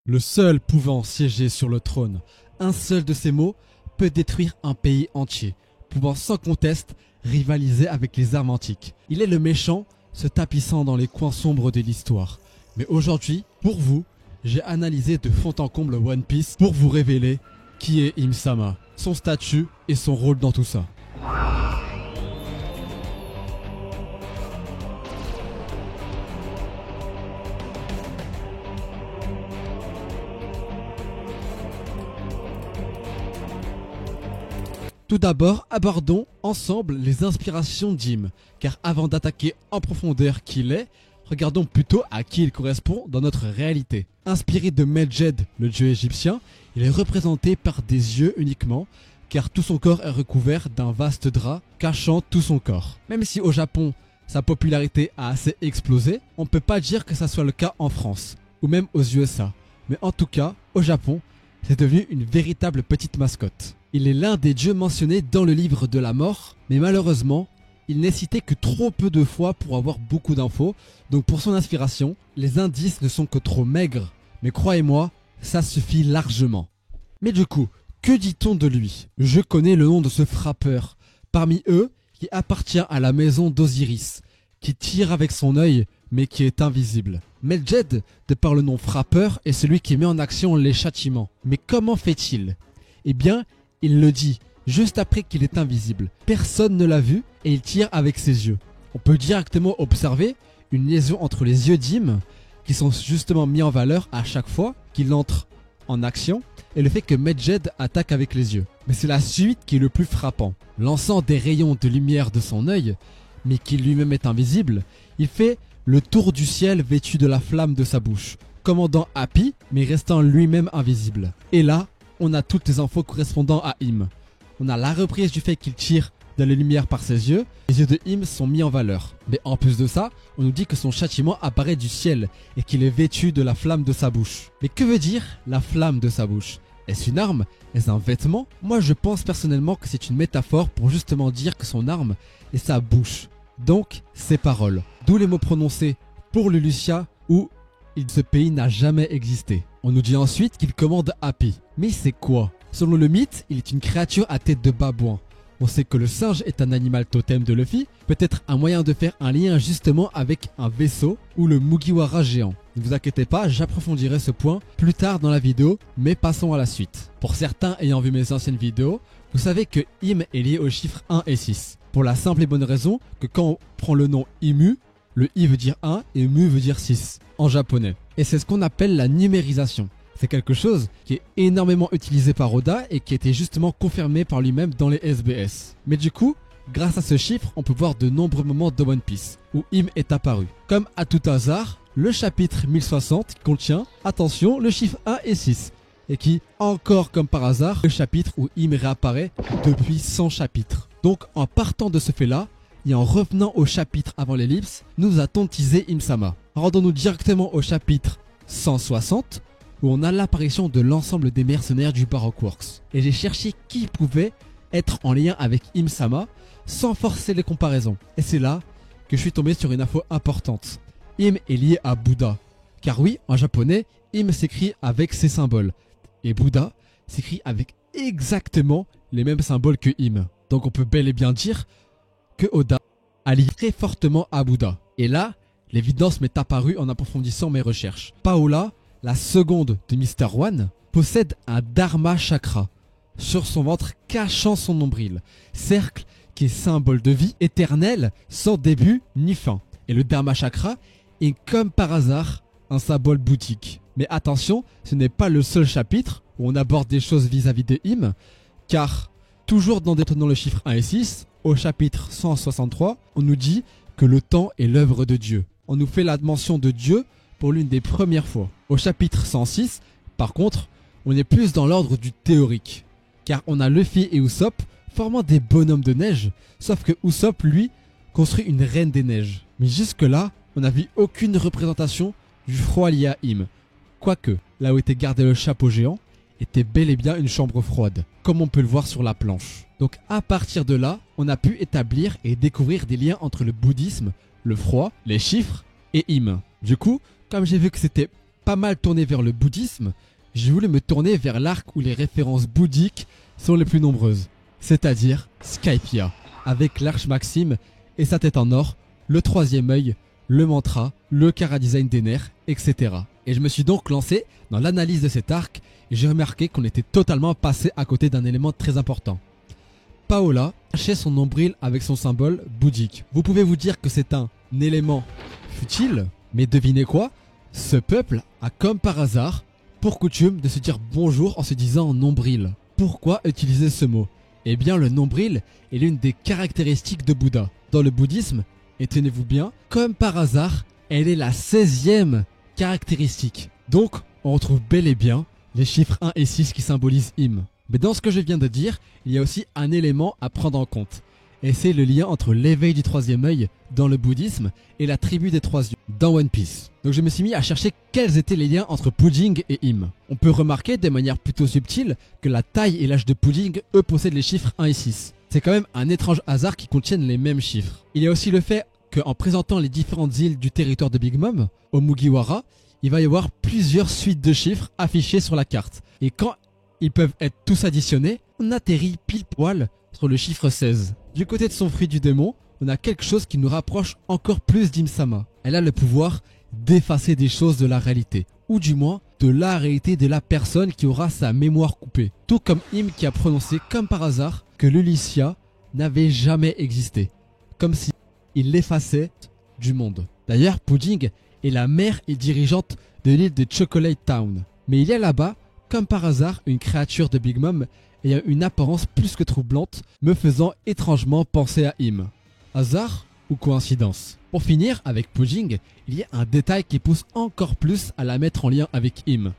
Le seul pouvant siéger sur le trône, un seul de ses mots peut détruire un pays entier, pouvant sans conteste rivaliser avec les armes antiques. Il est le méchant se tapissant dans les coins sombres de l'histoire. Mais aujourd'hui, pour vous, j'ai analysé de fond en comble One Piece pour vous révéler qui est Im-sama, son statut et son rôle dans tout ça. Tout d'abord, abordons ensemble les inspirations d'Im, car avant d'attaquer en profondeur qui il est, regardons plutôt à qui il correspond dans notre réalité. Inspiré de Medjed, le dieu égyptien, il est représenté par des yeux uniquement, car tout son corps est recouvert d'un vaste drap cachant tout son corps. Même si au Japon, sa popularité a assez explosé, on ne peut pas dire que ça soit le cas en France, ou même aux USA. Mais en tout cas, au Japon, c'est devenu une véritable petite mascotte. Il est l'un des dieux mentionnés dans le livre de la mort, mais malheureusement, il n'est cité que trop peu de fois pour avoir beaucoup d'infos, donc pour son inspiration, les indices ne sont que trop maigres, mais croyez-moi, ça suffit largement. Mais du coup, que dit-on de lui? Je connais le nom de ce frappeur, parmi eux, qui appartient à la maison d'Osiris, qui tire avec son œil, mais qui est invisible. Medjed, de par le nom frappeur, est celui qui met en action les châtiments. Mais comment fait-il? Eh bien, il le dit juste après qu'il est invisible. Personne ne l'a vu et il tire avec ses yeux. On peut directement observer une liaison entre les yeux d'Im, qui sont justement mis en valeur à chaque fois qu'il entre en action, et le fait que Medjed attaque avec les yeux. Mais c'est la suite qui est le plus frappant. Lançant des rayons de lumière de son œil, mais qui lui-même est invisible, il fait le tour du ciel vêtu de la flamme de sa bouche, commandant Happy, mais restant lui-même invisible. Et là, on a toutes les infos correspondant à Im. On a la reprise du fait qu'il tire de la lumière par ses yeux. Les yeux de Im sont mis en valeur. Mais en plus de ça, on nous dit que son châtiment apparaît du ciel et qu'il est vêtu de la flamme de sa bouche. Mais que veut dire la flamme de sa bouche? Est-ce une arme? Est-ce un vêtement? Moi je pense personnellement que c'est une métaphore pour justement dire que son arme est sa bouche. Donc ses paroles. D'où les mots prononcés pour le Lucia où ce pays n'a jamais existé. On nous dit ensuite qu'il commande Happy. Mais c'est quoi? Selon le mythe, il est une créature à tête de babouin. On sait que le singe est un animal totem de Luffy, peut-être un moyen de faire un lien justement avec un vaisseau ou le Mugiwara géant. Ne vous inquiétez pas, j'approfondirai ce point plus tard dans la vidéo, mais passons à la suite. Pour certains ayant vu mes anciennes vidéos, vous savez que Im est lié aux chiffres 1 et 6. Pour la simple et bonne raison que quand on prend le nom Imu, le I veut dire 1 et Mu veut dire 6 en japonais. Et c'est ce qu'on appelle la numérisation. C'est quelque chose qui est énormément utilisé par Oda et qui a été justement confirmé par lui-même dans les SBS. Mais du coup, grâce à ce chiffre, on peut voir de nombreux moments de One Piece où Im est apparu. Comme à tout hasard, le chapitre 1060 contient, attention, le chiffre 1 et 6. Et qui, encore comme par hasard, le chapitre où Im réapparaît depuis 100 chapitres. Donc en partant de ce fait-là, et en revenant au chapitre avant l'ellipse, nous a-t-on teasé Im-sama. Rendons-nous directement au chapitre 160, où on a l'apparition de l'ensemble des mercenaires du Baroque Works. Et j'ai cherché qui pouvait être en lien avec Im-sama, sans forcer les comparaisons. Et c'est là que je suis tombé sur une info importante. Im est lié à Bouddha. Car oui, en japonais, Im s'écrit avec ses symboles. Et Bouddha s'écrit avec exactement les mêmes symboles que Im. Donc on peut bel et bien dire que Oda a lié très fortement à Bouddha. Et là, l'évidence m'est apparue en approfondissant mes recherches. Paola, la seconde de Mr. One, possède un Dharma Chakra sur son ventre cachant son nombril. Cercle qui est symbole de vie éternelle sans début ni fin. Et le Dharma Chakra est comme par hasard un symbole bouddhique. Mais attention, ce n'est pas le seul chapitre où on aborde des choses vis-à-vis de Im, car toujours dans le chiffre 1 et 6, au chapitre 163, on nous dit que le temps est l'œuvre de Dieu. On nous fait la mention de Dieu pour l'une des premières fois. Au chapitre 106, par contre, on est plus dans l'ordre du théorique, car on a Luffy et Usopp formant des bonhommes de neige, sauf que Usopp, lui, construit une reine des neiges. Mais jusque-là, on n'a vu aucune représentation du froid lié à Im. Quoique, là où était gardé le chapeau géant, était bel et bien une chambre froide, comme on peut le voir sur la planche. Donc à partir de là, on a pu établir et découvrir des liens entre le bouddhisme, le froid, les chiffres et Im. Du coup, comme j'ai vu que c'était pas mal tourné vers le bouddhisme, j'ai voulu me tourner vers l'arc où les références bouddhiques sont les plus nombreuses, c'est-à-dire Skypiea, avec l'arche Maxime et sa tête en or, le troisième œil, le mantra, le chara-design des nerfs, etc. Et je me suis donc lancé dans l'analyse de cet arc et j'ai remarqué qu'on était totalement passé à côté d'un élément très important. Paola cachait son nombril avec son symbole bouddhique. Vous pouvez vous dire que c'est un élément futile, mais devinez quoi? Ce peuple a comme par hasard pour coutume de se dire bonjour en se disant nombril. Pourquoi utiliser ce mot? Eh bien le nombril est l'une des caractéristiques de Bouddha. Dans le bouddhisme, et tenez-vous bien, comme par hasard, elle est la 16e caractéristique. Donc on retrouve bel et bien les chiffres 1 et 6 qui symbolisent Im. Mais dans ce que je viens de dire, il y a aussi un élément à prendre en compte. Et c'est le lien entre l'éveil du troisième œil dans le bouddhisme et la tribu des trois yeux dans One Piece. Donc je me suis mis à chercher quels étaient les liens entre Pudding et Im. On peut remarquer de manière plutôt subtile que la taille et l'âge de Pudding, eux, possèdent les chiffres 1 et 6. C'est quand même un étrange hasard qui contiennent les mêmes chiffres. Il y a aussi le fait qu'en présentant les différentes îles du territoire de Big Mom, au Mugiwara, il va y avoir plusieurs suites de chiffres affichées sur la carte. Et quand ils peuvent être tous additionnés, on atterrit pile poil sur le chiffre 16. Du côté de son fruit du démon, on a quelque chose qui nous rapproche encore plus d'Im-sama. Elle a le pouvoir d'effacer des choses de la réalité, ou du moins de la réalité de la personne qui aura sa mémoire coupée. Tout comme Im qui a prononcé comme par hasard que l'Ulycia n'avait jamais existé, comme si il l'effaçait du monde. D'ailleurs, Pudding est la mère et dirigeante de l'île de Chocolate Town. Mais il y a là-bas, comme par hasard, une créature de Big Mom ayant une apparence plus que troublante, me faisant étrangement penser à Im. Hasard ou coïncidence? Pour finir, avec Pudding, il y a un détail qui pousse encore plus à la mettre en lien avec Im.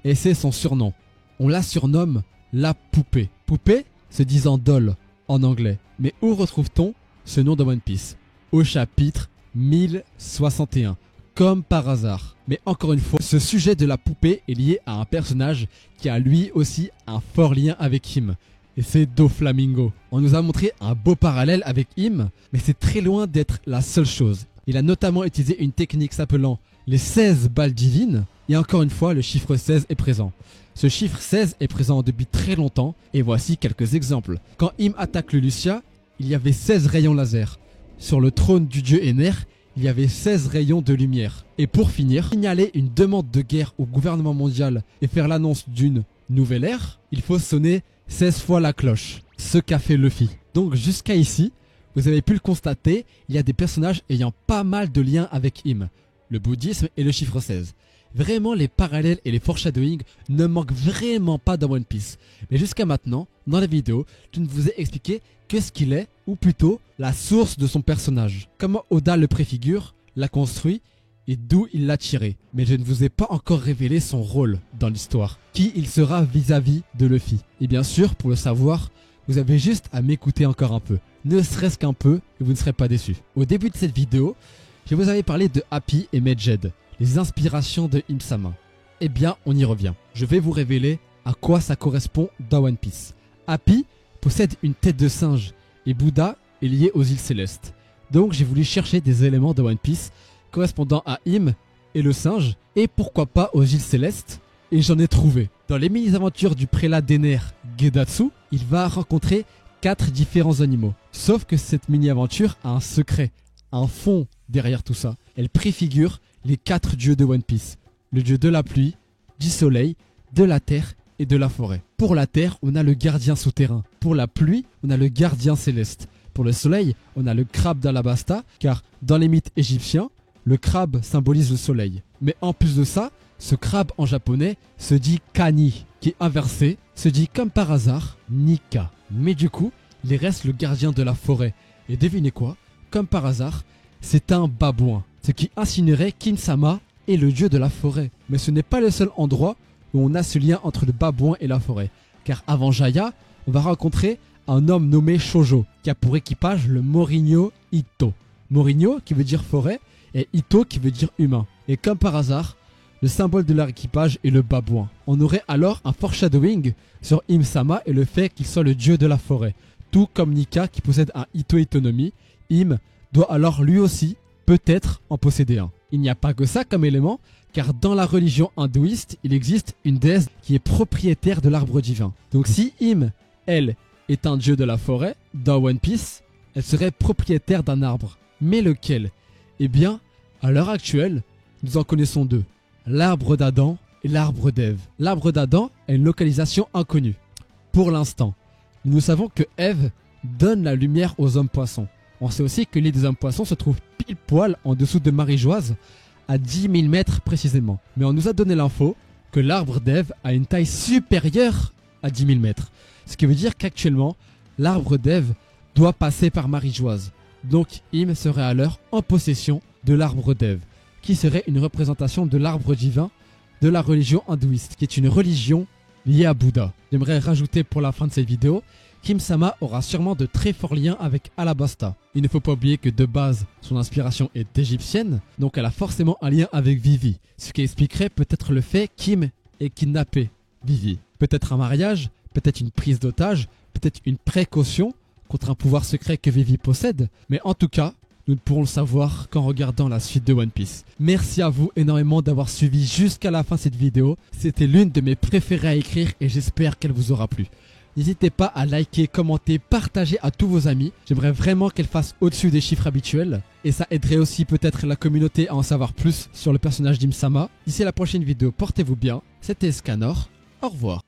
Et c'est son surnom. On la surnomme la poupée. Poupée se disant doll en anglais. Mais où retrouve-t-on ce nom de One Piece? Au chapitre 1061. Comme par hasard. Mais encore une fois, ce sujet de la poupée est lié à un personnage qui a lui aussi un fort lien avec Im. Et c'est Doflamingo. On nous a montré un beau parallèle avec Im, mais c'est très loin d'être la seule chose. Il a notamment utilisé une technique s'appelant les 16 balles divines. Et encore une fois, le chiffre 16 est présent. Ce chiffre 16 est présent depuis très longtemps, et voici quelques exemples. Quand Im attaque le Lucia, il y avait 16 rayons laser. Sur le trône du dieu Ener, il y avait 16 rayons de lumière. Et pour finir, signaler une demande de guerre au gouvernement mondial et faire l'annonce d'une nouvelle ère, il faut sonner 16 fois la cloche. Ce qu'a fait Luffy. Donc jusqu'à ici, vous avez pu le constater, il y a des personnages ayant pas mal de liens avec Im, le bouddhisme et le chiffre 16. Vraiment, les parallèles et les foreshadowing ne manquent vraiment pas dans One Piece. Mais jusqu'à maintenant, dans la vidéo, je ne vous ai expliqué que ce qu'il est, ou plutôt la source de son personnage. Comment Oda le préfigure, l'a construit et d'où il l'a tiré. Mais je ne vous ai pas encore révélé son rôle dans l'histoire. Qui il sera vis-à-vis de Luffy. Et bien sûr, pour le savoir, vous avez juste à m'écouter encore un peu. Ne serait-ce qu'un peu et vous ne serez pas déçus. Au début de cette vidéo, je vous avais parlé de Happy et Medjed, les inspirations de Im-sama. Eh bien, on y revient. Je vais vous révéler à quoi ça correspond dans One Piece. Happy possède une tête de singe et Bouddha est lié aux îles célestes. Donc j'ai voulu chercher des éléments de One Piece correspondant à Im et le singe et pourquoi pas aux îles célestes, et j'en ai trouvé. Dans les mini-aventures du prélat d'Ener, Gedatsu, il va rencontrer 4 différents animaux. Sauf que cette mini-aventure a un secret, un fond derrière tout ça. Elle préfigure les 4 dieux de One Piece. Le dieu de la pluie, du soleil, de la terre et de la forêt. Pour la terre, on a le gardien souterrain. Pour la pluie, on a le gardien céleste. Pour le soleil, on a le crabe d'Alabasta, car dans les mythes égyptiens, le crabe symbolise le soleil. Mais en plus de ça, ce crabe en japonais se dit Kani, qui inversé se dit comme par hasard Nika. Mais du coup, il reste le gardien de la forêt. Et devinez quoi? Comme par hasard, c'est un babouin. Ce qui insinuerait qu'Im-sama est le dieu de la forêt. Mais ce n'est pas le seul endroit où on a ce lien entre le babouin et la forêt. Car avant Jaya, on va rencontrer un homme nommé Shoujo, qui a pour équipage le Morinho Ito. Morinho qui veut dire forêt et Ito qui veut dire humain. Et comme par hasard, le symbole de leur équipage est le babouin. On aurait alors un foreshadowing sur Im-sama et le fait qu'il soit le dieu de la forêt. Tout comme Nika qui possède un Ito Itonomi, Im doit alors lui aussi peut-être en posséder un. Il n'y a pas que ça comme élément, car dans la religion hindouiste, il existe une déesse qui est propriétaire de l'arbre divin. Donc si Im, elle, est un dieu de la forêt, dans One Piece, elle serait propriétaire d'un arbre. Mais lequel? Eh bien, à l'heure actuelle, nous en connaissons deux. L'arbre d'Adam et l'arbre d'Ève. L'arbre d'Adam a une localisation inconnue. Pour l'instant, nous savons que Ève donne la lumière aux hommes poissons. On sait aussi que l'île des hommes poissons se trouve pile poil en dessous de Marie-Joise, à 10 000 mètres précisément. Mais on nous a donné l'info que l'arbre d'Ève a une taille supérieure à 10 000 mètres. Ce qui veut dire qu'actuellement, l'arbre d'Ève doit passer par Marie-Joise. Donc Im serait alors en possession de l'arbre d'Ève, qui serait une représentation de l'arbre divin de la religion hindouiste, qui est une religion liée à Bouddha. J'aimerais rajouter pour la fin de cette vidéo qu'Im-sama aura sûrement de très forts liens avec Alabasta. Il ne faut pas oublier que de base, son inspiration est égyptienne, donc elle a forcément un lien avec Vivi, ce qui expliquerait peut-être le fait qu'Im ait kidnappé Vivi. Peut-être un mariage, peut-être une prise d'otage, peut-être une précaution contre un pouvoir secret que Vivi possède, mais en tout cas, nous ne pourrons le savoir qu'en regardant la suite de One Piece. Merci à vous énormément d'avoir suivi jusqu'à la fin cette vidéo. C'était l'une de mes préférées à écrire et j'espère qu'elle vous aura plu. N'hésitez pas à liker, commenter, partager à tous vos amis. J'aimerais vraiment qu'elle fasse au-dessus des chiffres habituels. Et ça aiderait aussi peut-être la communauté à en savoir plus sur le personnage d'Im-sama. D'ici à la prochaine vidéo, portez-vous bien. C'était Scanor. Au revoir.